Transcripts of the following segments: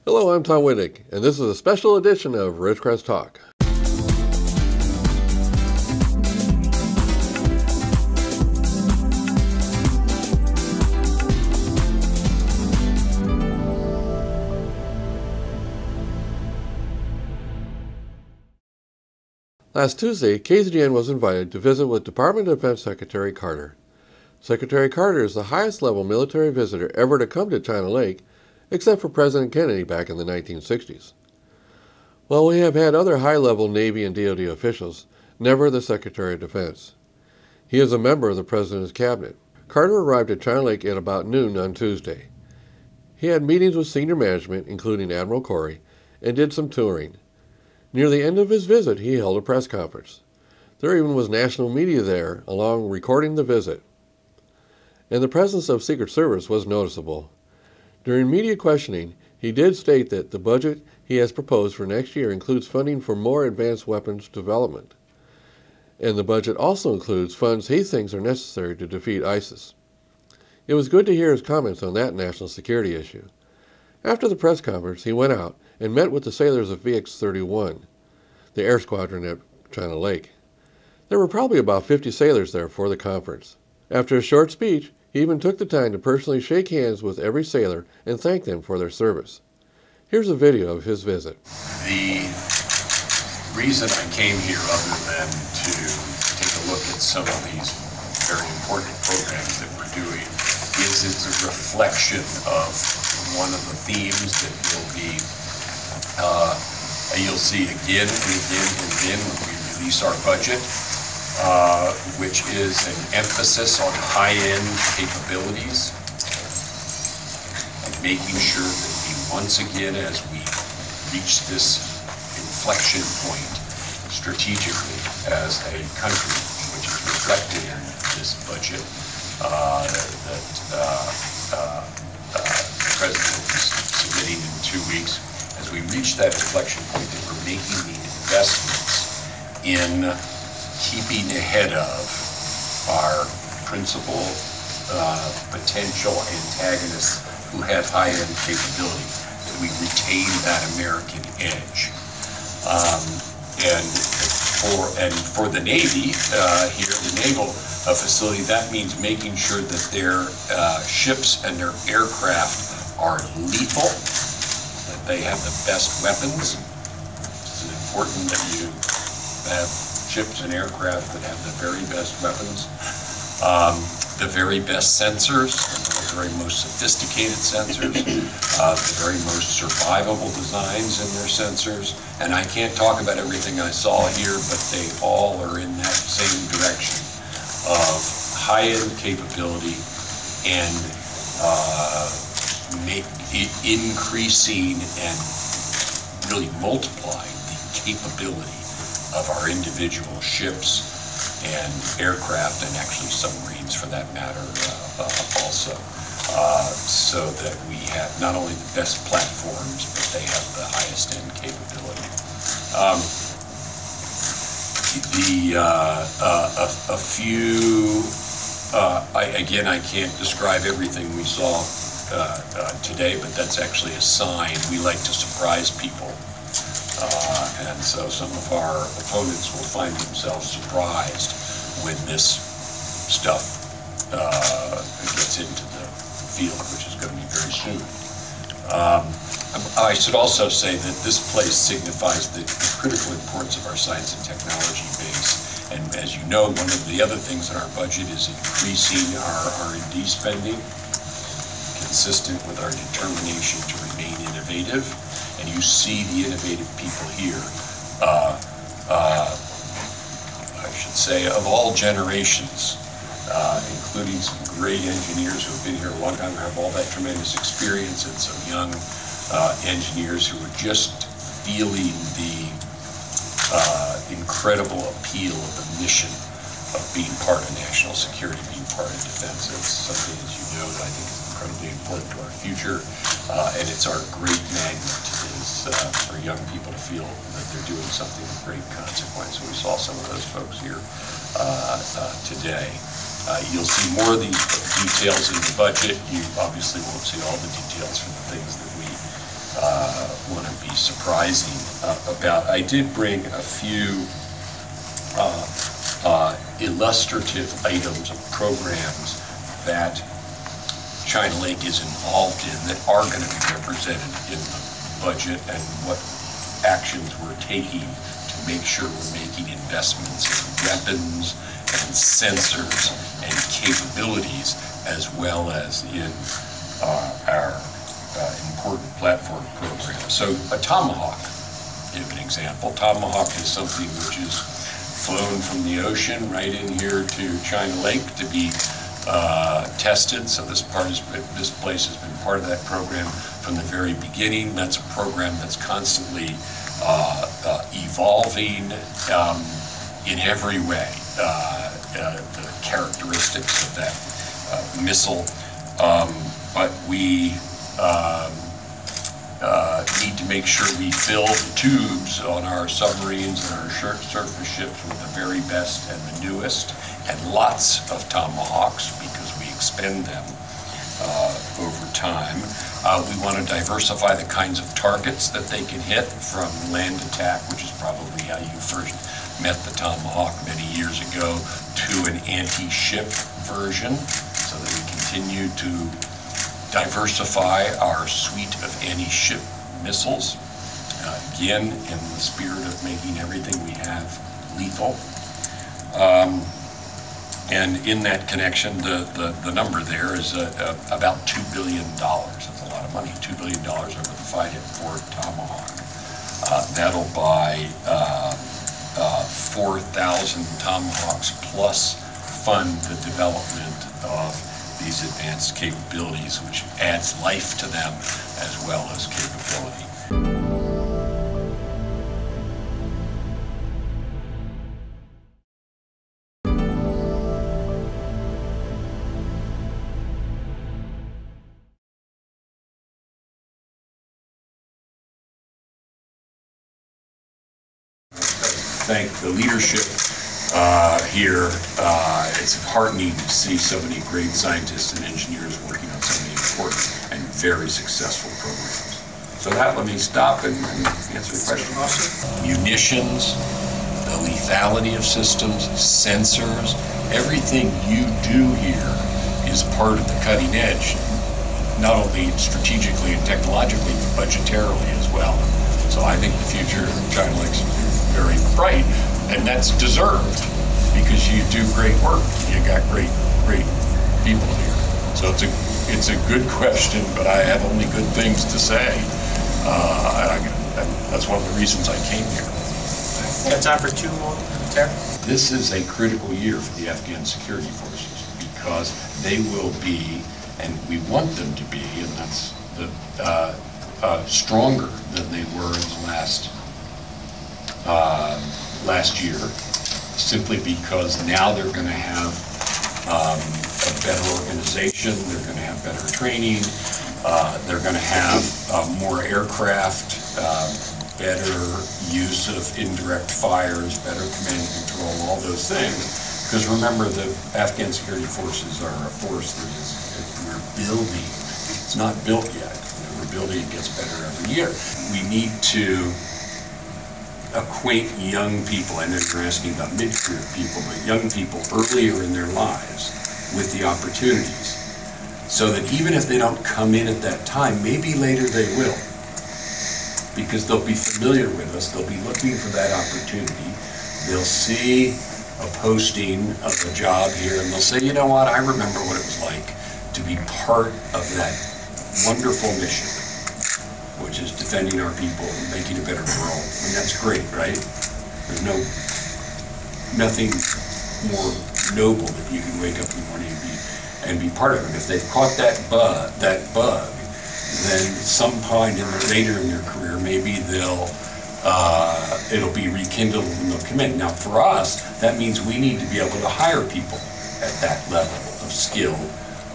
Hello, I'm Tom Wiknich, and this is a special edition of Ridgecrest Talk. Last Tuesday, KZGN was invited to visit with Department of Defense Secretary Carter. Secretary Carter is the highest-level military visitor ever to come to China Lake, except for President Kennedy back in the 1960s. While we have had other high-level Navy and DoD officials, never the Secretary of Defense. He is a member of the President's cabinet. Carter arrived at China Lake at about noon on Tuesday. He had meetings with senior management, including Admiral Corey, and did some touring. Near the end of his visit, he held a press conference. There even was national media there, along recording the visit. And the presence of Secret Service was noticeable. During media questioning, he did state that the budget he has proposed for next year includes funding for more advanced weapons development. And the budget also includes funds he thinks are necessary to defeat ISIS. It was good to hear his comments on that national security issue. After the press conference, he went out and met with the sailors of VX-31, the air squadron at China Lake. There were probably about 50 sailors there for the conference. After a short speech, he even took the time to personally shake hands with every sailor and thank them for their service. Here's a video of his visit. The reason I came here, other than to take a look at some of these very important programs that we're doing, is it's a reflection of one of the themes that will be, you'll see again and again and again when we release our budget, which is an emphasis on high-end capabilities and making sure that we, once again, as we reach this inflection point strategically as a country, which is reflected in this budget that the President is submitting in 2 weeks, as we reach that inflection point that we're making the investments in keeping ahead of our principal potential antagonists who have high-end capability, that we retain that American edge. And for the Navy, here, the naval facility, that means making sure that their ships and their aircraft are lethal, that they have the best weapons. It's important that you have ships and aircraft that have the very best weapons, the very best sensors, the very most sophisticated sensors, the very most survivable designs in their sensors. And I can't talk about everything I saw here, but they all are in that same direction of high-end capability and increasing and really multiplying the capability of our individual ships and aircraft, and actually submarines for that matter also, so that we have not only the best platforms, but they have the highest end capability. Again, I can't describe everything we saw today, but that's actually a sign. We like to surprise people. And so some of our opponents will find themselves surprised when this stuff gets into the field, which is going to be very soon. I should also say that this place signifies the critical importance of our science and technology base. And as you know, one of the other things in our budget is increasing our R&D spending, consistent with our determination to remain innovative. And you see the innovative people here, I should say, of all generations, including some great engineers who have been here a long time, who have all that tremendous experience, and some young engineers who are just feeling the incredible appeal of the mission of being part of national security, being part of defense. It's something, as you know, that I think is incredibly important to our future, and it's our great magnet is for young people to feel that they're doing something of great consequence. And we saw some of those folks here today. You'll see more of these details in the budget. You obviously won't see all the details for the things that we surprising about. I did bring a few illustrative items of programs that China Lake is involved in that are going to be represented in the budget, and what actions we're taking to make sure we're making investments in weapons and sensors and capabilities, as well as in our important platform program. So a Tomahawk, give an example. Tomahawk is something which is flown from the ocean right in here to China Lake to be tested. So this place has been part of that program from the very beginning. That's a program that's constantly evolving in every way. The characteristics of that missile, but we need to make sure we fill the tubes on our submarines and our surface ships with the very best and the newest, and lots of Tomahawks because we expend them over time. We want to diversify the kinds of targets that they can hit, from land attack, which is probably how you first met the Tomahawk many years ago, to an anti-ship version, so that we continue to diversify our suite of anti-ship missiles, again in the spirit of making everything we have lethal. And in that connection, the number there is about $2 billion. That's a lot of money, $2 billion over the 5-4 Tomahawk. That'll buy 4,000 Tomahawks plus fund the development of these advanced capabilities, which adds life to them as well as capability. Thank the leadership here. It's heartening to see so many great scientists and engineers working on so many important and very successful programs. So let me stop and answer questions. Munitions, the lethality of systems, sensors, everything you do here is part of the cutting edge, not only strategically and technologically, but budgetarily as well. So I think the future of China Lake's very bright, and that's deserved because you do great work. You got great people here. So it's a good question, but I have only good things to say. That's one of the reasons I came here. Got time for two more, Terry? This is a critical year for the Afghan security forces because they will be, and we want them to be, and that's stronger than they were in the last year, simply because now they're going to have a better organization, they're going to have better training, they're going to have more aircraft, better use of indirect fires, better command and control, all those things. Because remember, the Afghan security forces are a force that we're building. It's not built yet. We're building, it gets better every year. We need to acquaint young people, I know you're asking about mid-career people, but young people earlier in their lives with the opportunities, so that even if they don't come in at that time, maybe later they will, because they'll be familiar with us, they'll be looking for that opportunity, they'll see a posting of a job here, and they'll say, you know what, I remember what it was like to be part of that wonderful mission, which is defending our people and making a better world. I mean, that's great, right? There's nothing more noble that you can wake up in the morning and be part of it. If they've caught that bug, then some point later in their career, maybe it'll be rekindled and they'll come in. Now, for us, that means we need to be able to hire people at that level of skill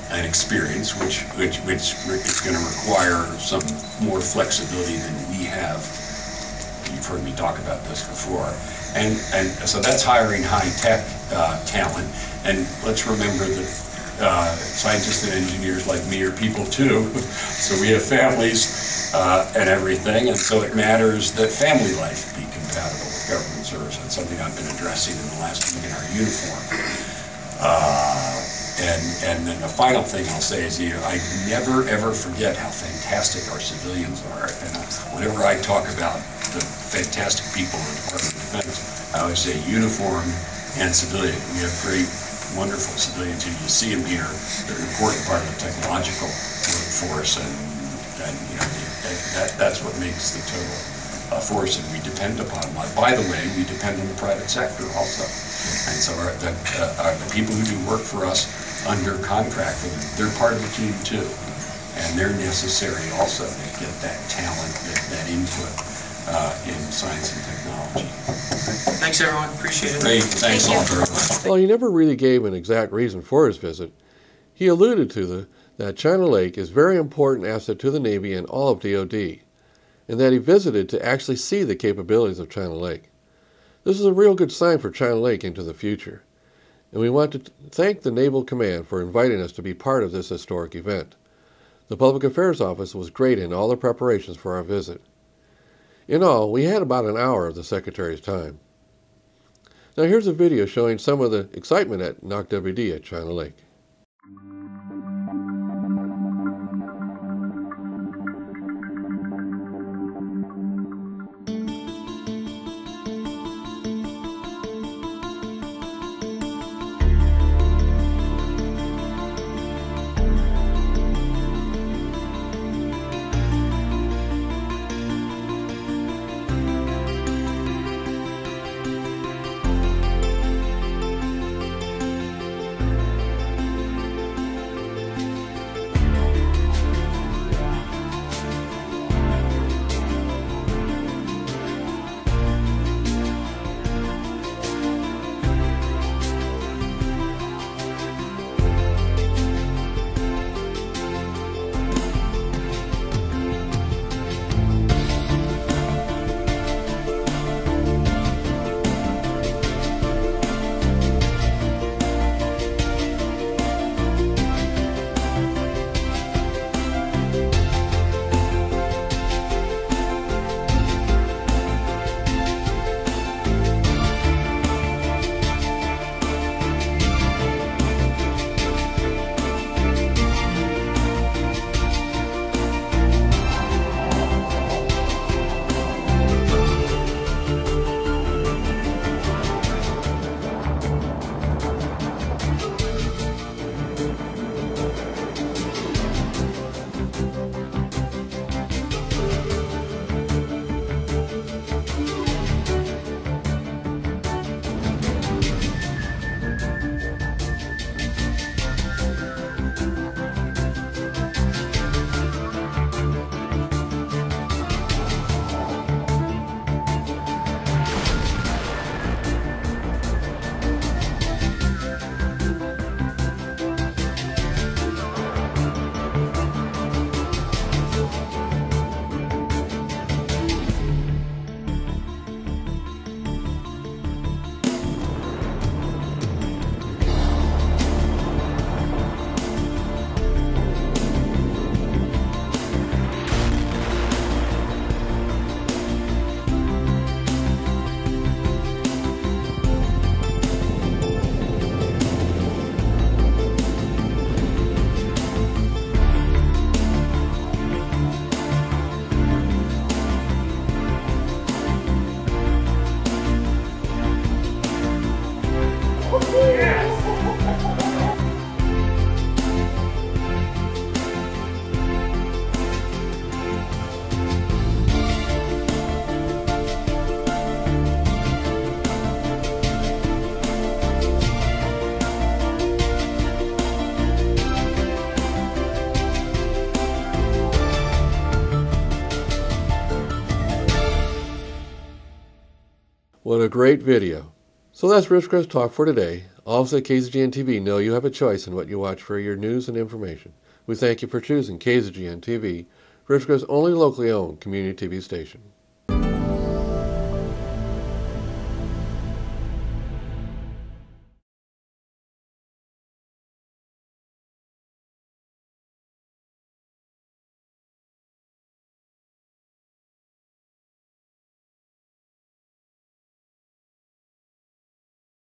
and experience, which is going to require some more flexibility than we have. You've heard me talk about this before. And so that's hiring high-tech talent. And let's remember that scientists and engineers like me are people too, so we have families and everything, and so it matters that family life be compatible with government service. That's something I've been addressing in the last week in our uniform. And then the final thing I'll say is, I never ever forget how fantastic our civilians are. And whenever I talk about the fantastic people in the Department of Defense, I always say uniform and civilian. We have great, wonderful civilians who you see them here. They're an important part of the technological workforce, and that's what makes the total force, and we depend upon them. By the way, we depend on the private sector also. And so the people who do work for us under contract, they're part of the team too. And they're necessary also to get that talent, that input in science and technology. Thanks, everyone. Appreciate it. Great. Thanks all very much. While he never really gave an exact reason for his visit, he alluded to that China Lake is a very important asset to the Navy and all of DoD, and that he visited to actually see the capabilities of China Lake. This is a real good sign for China Lake into the future, and we want to thank the Naval Command for inviting us to be part of this historic event. The Public Affairs Office was great in all the preparations for our visit. In all, we had about an hour of the Secretary's time. Now here's a video showing some of the excitement at NOC-WD at China Lake. What a great video. So that's Ridgecrest Talk for today. All of us at KZGN-TV know you have a choice in what you watch for your news and information. We thank you for choosing KZGN-TV, Ridgecrest's only locally owned community TV station.